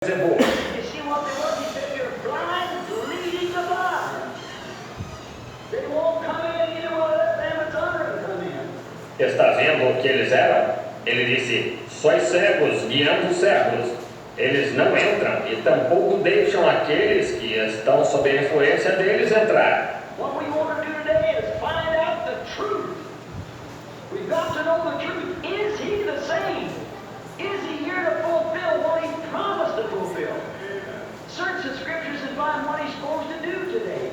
é boa. You see what they were? He said, you're blind, leading the blind. They won't come in, you know, let them it's under come in. Está vendo o que eles eram? Ele disse, sois cegos, guiando os cegos. Eles não entram e tampouco deixam aqueles que estão sob a influência deles entrar. What we want to do today is find out the truth. We've got to know the truth. Is he the same? Is he here to fulfill what he promised to fulfill? Search the scriptures and find what he's supposed to do today.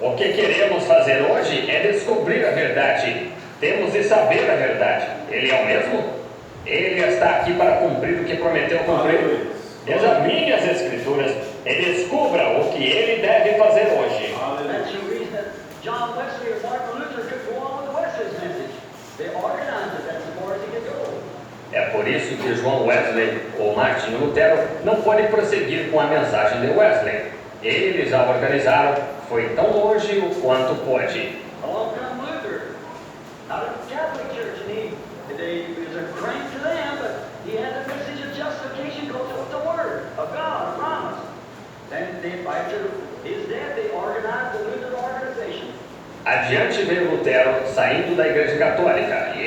O que queremos fazer hoje é descobrir a verdade. Temos de saber a verdade. Ele é o mesmo? Ele está aqui para cumprir o que prometeu cumprir. Examine as Escrituras e descubra o que ele deve fazer hoje. That's the reason that John Wesley or Martin Luther could go on with Wesley's message. They organized it. That's as far as he could go. É por isso que João Wesley ou Martinho Lutero não podem prosseguir com a mensagem de Wesley. Eles a organizaram, foi tão longe o quanto pôde. Along come Luther, out of the Catholic Church, and it was a crank to them, but he had the message of justification goes with the Word of God, a promise. Then after his death, they organized the Lutheran organization. Adiante veio Lutero, saindo da Igreja Católica, e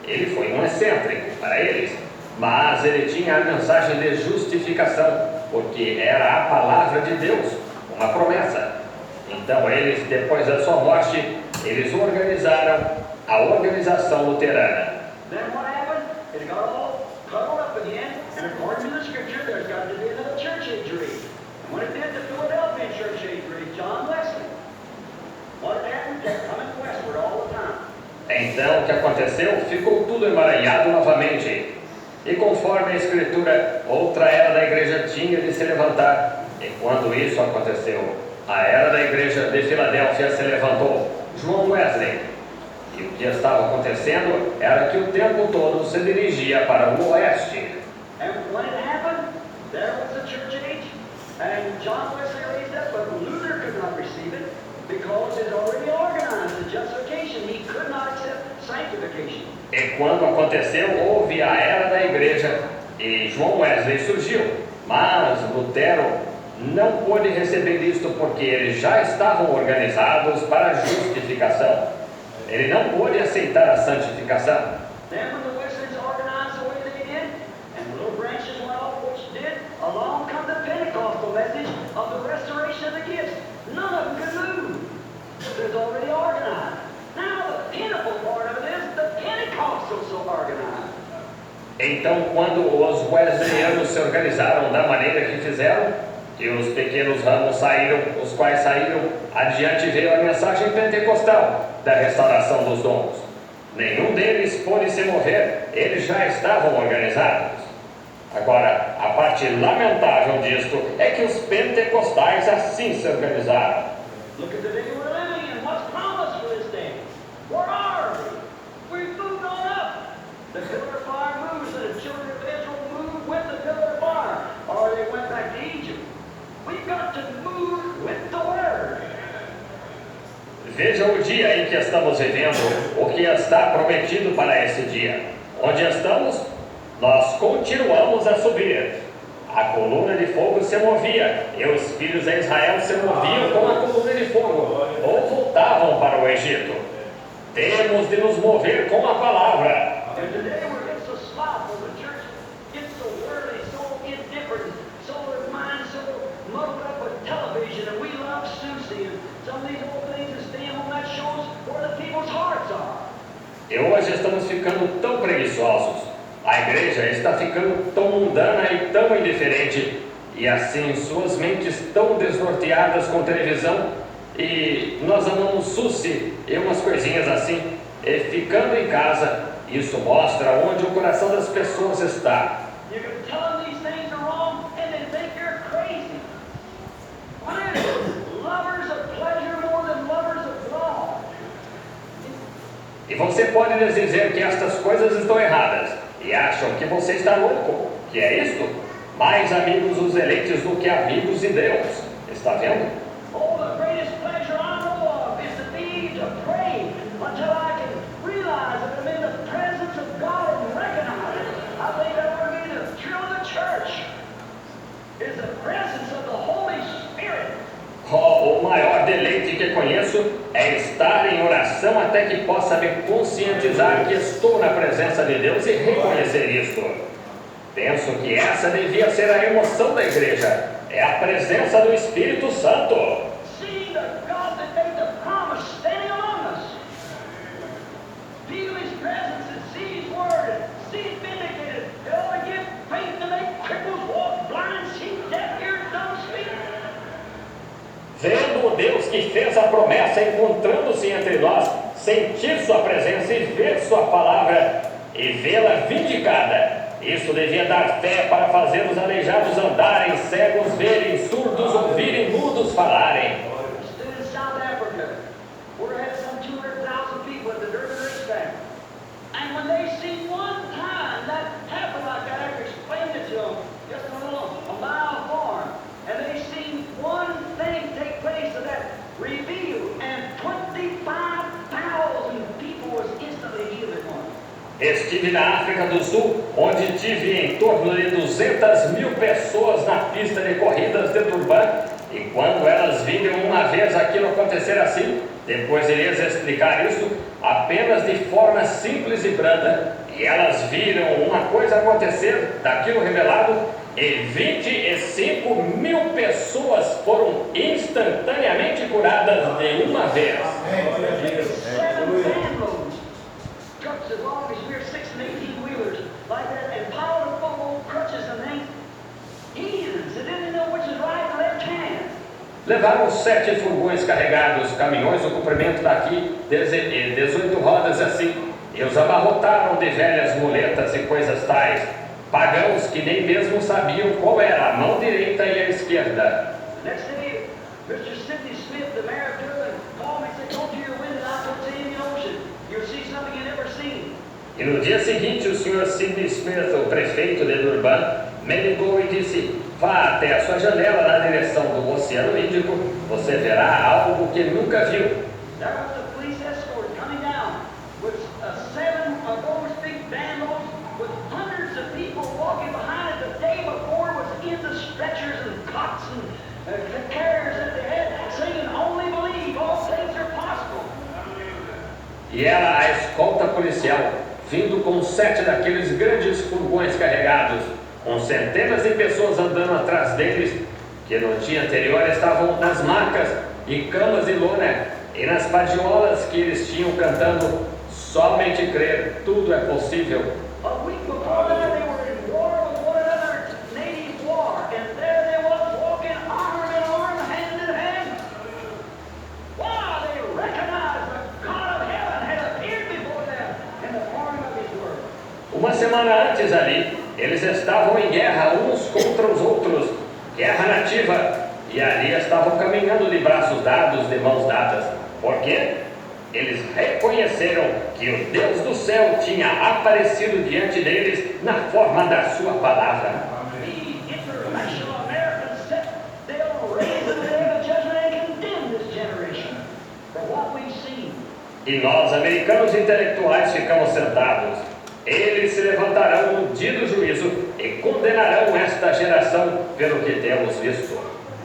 ele foi um excêntrico para eles, mas ele tinha a mensagem de justificação, porque era a palavra de Deus, uma promessa. Então eles, depois da sua morte, eles organizaram a organização luterana. Then what happened? It got all cuddled up again, and according to the Scripture, there's got to be another church age raised. And when it did, the Philadelphia church age raised John Wesley. What happened? Kept coming westward all the time. Então, o que aconteceu? Ficou tudo emaranhado novamente. E conforme a Escritura, outra era da igreja tinha de se levantar. E quando isso aconteceu, a era da igreja de Filadélfia se levantou, João Wesley. E o que estava acontecendo era que o tempo todo se dirigia para o oeste. And when it happened, there was a church age, and John Wesley raised up, but Luther could not receive it because it already organized the justification. He could not accept sanctification. E quando aconteceu, houve a era da igreja e João Wesley surgiu. Mas Lutero não pôde receber isto porque eles já estavam organizados para a justificação. Ele não pôde aceitar a santificação. Then when the Wesleys organized the way they did, and the little branches went off, which did, along come the Pentecostal message of the restoration of the gifts. None of them could move. It was already organized. Now the pinnacle part of it is the Pentecostals so organized. Então, quando os wesleyanos se organizaram da maneira que fizeram, e os pequenos ramos saíram, os quais saíram, adiante veio a mensagem pentecostal da restauração dos dons. Nenhum deles pôde se mover, eles já estavam organizados. Agora, a parte lamentável disto é que os pentecostais assim se organizaram. Look at the day we're living in. What's promised for this day? Where are we? We've moved on up. The pillar of fire moves, and the children of Israel moved with the pillar of fire, or they went back to Egypt. We've got to move with the Word. Veja o dia em que estamos vivendo, o que está prometido para esse dia. Onde estamos? Nós continuamos a subir. A coluna de fogo se movia, e os filhos de Israel se moviam com a coluna de fogo, ou voltavam para o Egito. Temos de nos mover com a palavra. And today we're getting so slothful, the church gets so worldly, so indifferent, so their minds so muddled up with television, and we love Susie, and some of these old things that stay on that shows where the people's hearts are. E hoje estamos ficando tão preguiçosos. A igreja está ficando tão mundana e tão indiferente, e assim suas mentes tão desnorteadas com televisão, e nós amamos Suzy e umas coisinhas assim, e ficando em casa, isso mostra onde o coração das pessoas está. You can tell them these things are wrong, and they think you're crazy. What is it? Lovers of pleasure more than lovers of law. E você pode lhes dizer que estas coisas estão erradas, e acham que você está louco. Que é isto? Mais amigos os eleitos do que amigos de Deus. Está vendo? Oh, the greatest pleasure I know of is to be to pray until I can realize that I'm in the presence of God and recognize it. I think that would be the thrill of the church. is the presence of the Holy Spirit. Oh, o maior deleite que conheço é estar em oração até que possa me conscientizar que estou na presença de Deus e reconhecer isto. Penso que essa devia ser a emoção da igreja. É a presença do Espírito Santo. See the God that made the promise standing among us. Feel His presence and see His word and see it vindicated. It ought to give faith to make cripples walk, blind see, deaf ears don't speak. Vendo o Deus que fez a promessa, encontrando-se entre nós, sentir sua presença e ver sua palavra e vê-la vindicada. Isso devia dar fé para fazer os aleijados andarem, cegos verem, surdos ouvirem, mudos falarem. Stood in South Africa, where I had some 200,000 people at the Durban racetrack. And when they see one time that happened like that, I explained it to them, just a mile farm, and they seen one thing take place of that revealed, and 25,000 people was instantly healed at once. Estive na África do Sul, onde tive em torno de 200.000 pessoas na pista de corridas de Durban, e quando elas viram uma vez aquilo acontecer assim, depois de lhes explicar isso, apenas de forma simples e branda, e elas viram uma coisa acontecer, daquilo revelado, e 25.000 pessoas foram instantaneamente curadas de uma vez. Trucks as long as we're 6 and 18 wheelers like that, and piled up full of old crutches and things. Heathens that didn't know which is right and left hand. Levaram 7 furgões carregados, caminhões do comprimento daqui, 18 rodas assim, e os abarrotaram de velhas muletas e coisas tais, pagãos que nem mesmo sabiam qual era a mão direita e a esquerda. Next day, Mr. Sidney Smith, the mayor of Durban, called me and said, "Go to your window out towards the Indian Ocean. You'll see something you never seen." E no dia seguinte, o Sr. Sidney Smith, o prefeito de Durban, me ligou e disse: vá até a sua janela na direção do Oceano Índico, você verá algo que nunca viu. There was a police escort coming down with 7 of those big vandals with hundreds of people walking behind it. The day before was in the stretchers and cots and carriers that they had, saying, "Only believe, all things are possible." E era a escolta policial, vindo com 7 daqueles grandes furgões carregados, com centenas de pessoas andando atrás deles, que no dia anterior estavam nas macas e camas de lona, e nas padiolas que eles tinham cantando, somente crer, tudo é possível. A week before that, they were in war with one another, native war, and there they was walking arm in arm, hand in hand. Wow, they recognized the God of heaven had appeared before them in the form of His word. Uma semana antes ali, eles estavam em guerra uns contra os outros, guerra nativa, e ali estavam caminhando de braços dados, de mãos dadas. Por quê? Eles reconheceram que o Deus do céu tinha aparecido diante deles na forma da sua palavra. The international Americans said they'll raise the day of judgment and condemn this generation for what we've seen. E nós, americanos intelectuais, ficamos sentados. Eles se levantarão no dia do juízo e condenarão esta geração pelo que temos visto.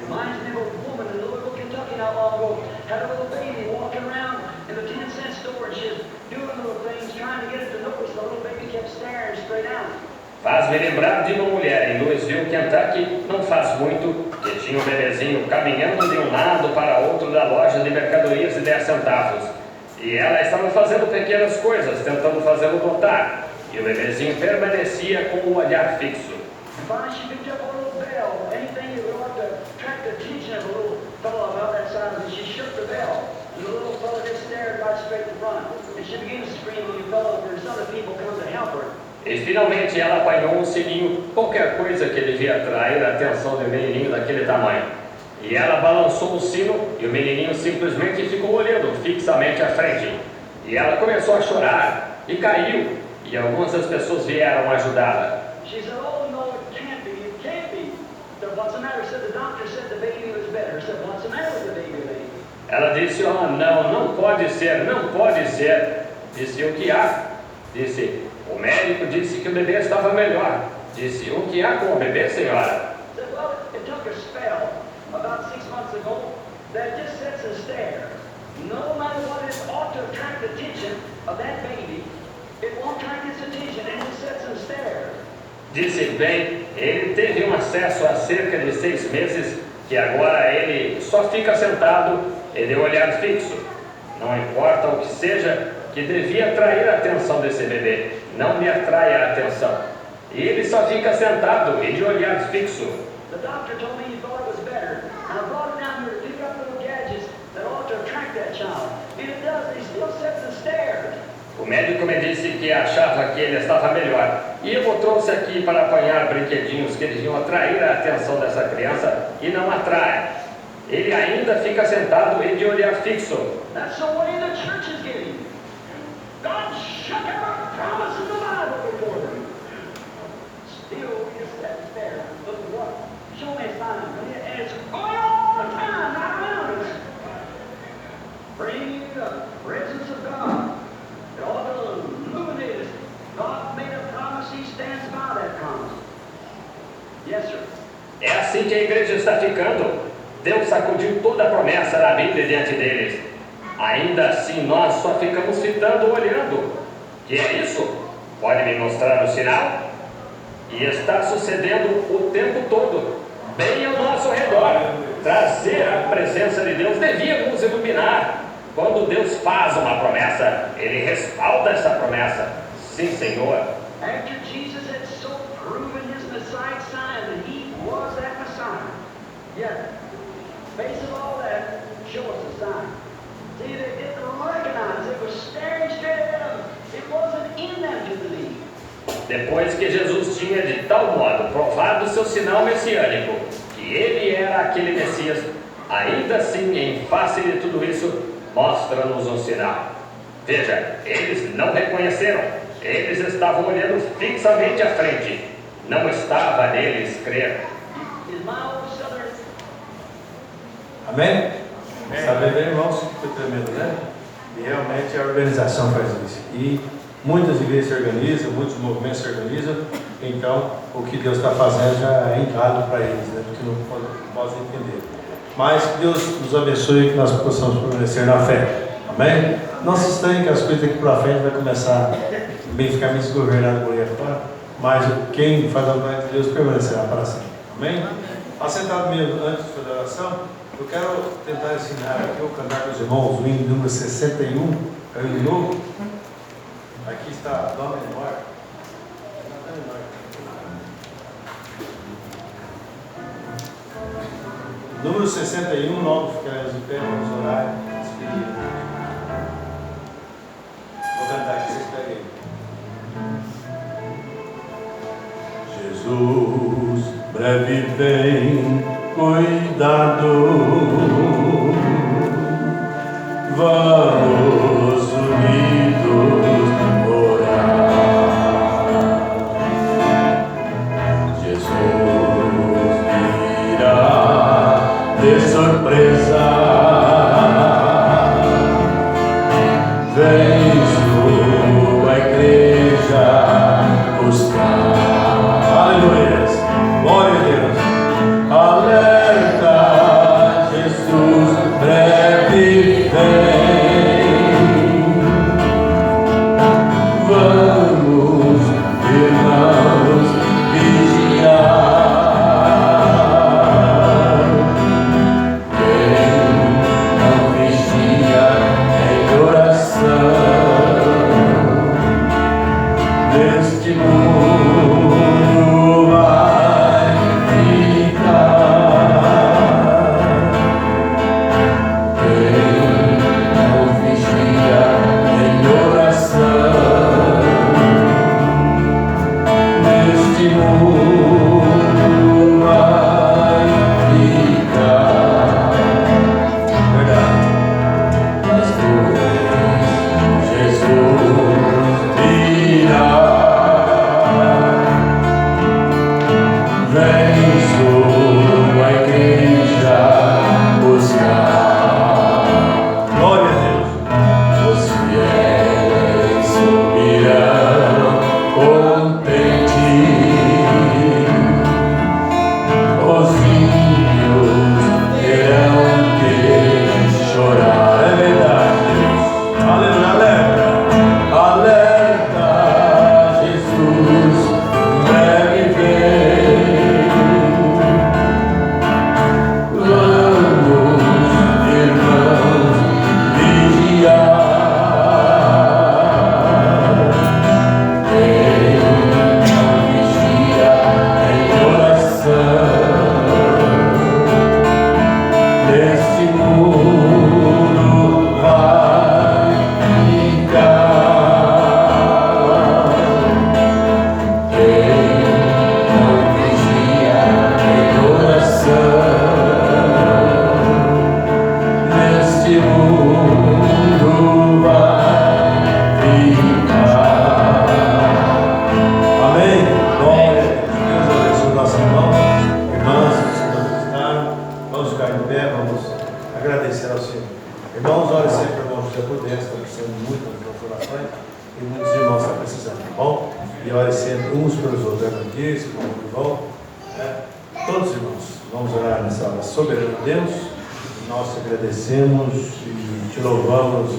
Reminds me of a woman in Louisville, Kentucky not long ago, had a little baby walking around in the 10-cent store, and she was doing little things, trying to get it to notice. The little baby kept staring straight out. Faz-me lembrar de uma mulher em Louisville, Kentucky, não faz muito, que tinha um bebezinho caminhando de um lado para outro da loja de mercadorias de 10 centavos. E ela estava fazendo pequenas coisas, tentando fazê-lo notar. E o bebezinho permanecia com o olhar fixo. Finally, she picked up a little bell, anything that would like to attract the attention of a little fellow about that size, and she shook the bell. And the little fellow just stared right straight in front. And she began to scream when you fell over, and some of the people come to help her. E finalmente ela apanhou um sininho, qualquer coisa que devia atrair a atenção de um menininho daquele tamanho. E ela balançou o sino e o menininho simplesmente ficou olhando fixamente à frente. E ela começou a chorar e caiu. E algumas das pessoas vieram ajudá-la. She said, "Oh, no, it can't be. It can't be." So what's the matter? Said the doctor said the baby was better. Said, "What's the matter with the baby, lady?" Ela disse: oh, não pode ser, não pode ser. Disse: o que há? Disse: o médico disse que o bebê estava melhor. Disse: o que há com o bebê, senhora? Said, "Well, that just sits and stares. No matter what it ought to attract the attention of that baby, it won't attract his attention, and it sits and stares. Disse bem, ele teve um acesso há cerca de 6 meses, que agora ele só fica sentado e de olhar fixo. Não importa o que seja, que devia atrair a atenção desse bebê, não me atrai a atenção. E ele só fica sentado e de olhar fixo. The doctor told me he thought it was better, and I brought him down here to pick up little gadgets that ought to attract that child. And it does, he still sits and stares. O médico me disse que achava que ele estava melhor, e eu o trouxe aqui para apanhar brinquedinhos que deviam atrair a atenção dessa criança e não atrai. Ele ainda fica sentado e de olhar fixo. That's the way the church is getting. God shut every promise in the Bible before them. Still, we just sit and stare. Look at what? Show me a sign. And it's going all the time, right around us. Bring the presence of God. It ought to illuminate us. God made a promise, He stands by that promise. Yes, sir. É assim que a igreja está ficando. Deus sacudiu toda a promessa da Bíblia diante deles. Ainda assim, nós só ficamos fitando, olhando. Que é isso? Pode me mostrar o sinal? E está sucedendo o tempo todo, bem ao nosso redor. Trazer a presença de Deus devia nos iluminar. Quando Deus faz uma promessa, Ele respalda essa promessa. Sim, Senhor. After Jesus had so proven His Messiah sign that He was that Messiah. Yet, face of all that, show us a sign. See, they didn't recognize it was staring straight ahead of them. It wasn't in them to believe. Depois que Jesus tinha de tal modo provado seu sinal messiânico, que ele era aquele Messias, ainda assim, em face de tudo isso, mostra-nos um sinal. Veja, eles não reconheceram, eles estavam olhando fixamente à frente, não estava neles crer. Amém? Sabe bem, irmãos, que foi tremendo, né? E realmente a organização faz isso. E muitas igrejas se organizam, muitos movimentos se organizam, então o que Deus está fazendo já é claro para eles, né? Porque não podem entender. Mas que Deus nos abençoe e que nós possamos permanecer na fé. Amém? Não se estranhe que as coisas daqui para frente vai começar a ficar meio desgovernado por aí fora, mas quem faz a vontade de Deus permanecerá para sempre. Amém? Assentado mesmo antes de fazer a oração, eu quero tentar ensinar aqui ou cantar com os irmãos o hino número 61, é o hino novo. Aqui está Dó menor. Número 61, logo ficaremos de pé, vamos orar e despedir. Vou cantar aqui, vocês peguem. Jesus, breve vem, cuidado. Vamos unidos orar. Jesus virá de surpresa. Vem sua igreja buscar. Aleluia. Glória a Deus. Alerta, Jesus breve vem. Vamos, irmãos, vigiar. Vem Irmãos, ore sempre para o irmão José Prudêncio, está precisando muito das informações, e muitos irmãos estão precisando, tá bom? E ore sempre uns pelos outros, irmãos, irmão, todos os irmãos, vamos orar nessa hora. Soberano Deus, nós te agradecemos e te louvamos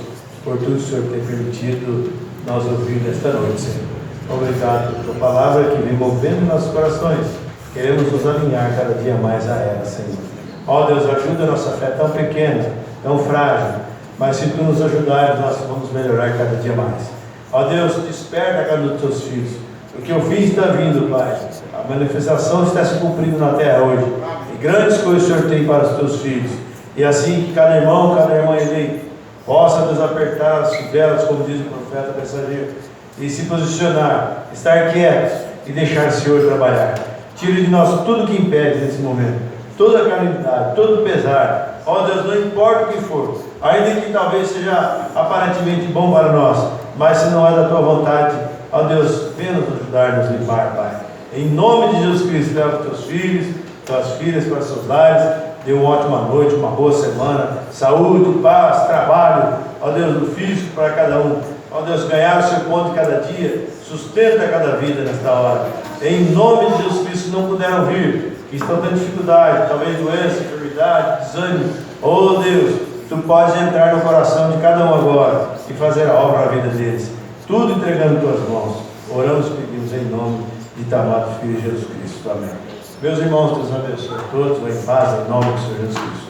por tudo que o Senhor tem permitido nós ouvir nesta noite, Senhor. Obrigado pela tua palavra que vem movendo nossos corações. Queremos nos alinhar cada dia mais a ela, Senhor. Ó Deus, ajuda a nossa fé tão pequena, tão frágil, mas se tu nos ajudares, nós vamos melhorar cada dia mais. Ó Deus, desperta cada um dos teus filhos, porque o fim está vindo, Pai. A manifestação está se cumprindo na terra hoje, e grandes coisas o Senhor tem para os teus filhos. E assim que cada irmão, cada irmã eleito possa desapertar as velas, como diz o profeta mensageiro, e se posicionar, estar quietos e deixar o Senhor trabalhar. Tire de nós tudo que impede nesse momento, toda a calamidade, todo o pesar. Ó Deus, não importa o que for, ainda que talvez seja aparentemente bom para nós, mas se não é da tua vontade, ó Deus, venha nos ajudar, nos limpar, Pai. Em nome de Jesus Cristo, leva os teus filhos, tuas filhas para seus lares. Dê uma ótima noite, uma boa semana, saúde, paz, trabalho, ó Deus, do físico para cada um. Ó Deus, ganhar o seu ponto cada dia, sustenta cada vida nesta hora. Em nome de Jesus Cristo, que não puderam vir, que estão tendo dificuldade, talvez doença, enfermidade, desânimo. Ó Deus, tu podes entrar no coração de cada um agora e fazer a obra na vida deles. Tudo entregando em tuas mãos. Oramos e pedimos em nome de teu amado Filho Jesus Cristo. Amém. Meus irmãos, Deus abençoe a todos, vão em paz, em nome do Senhor Jesus Cristo.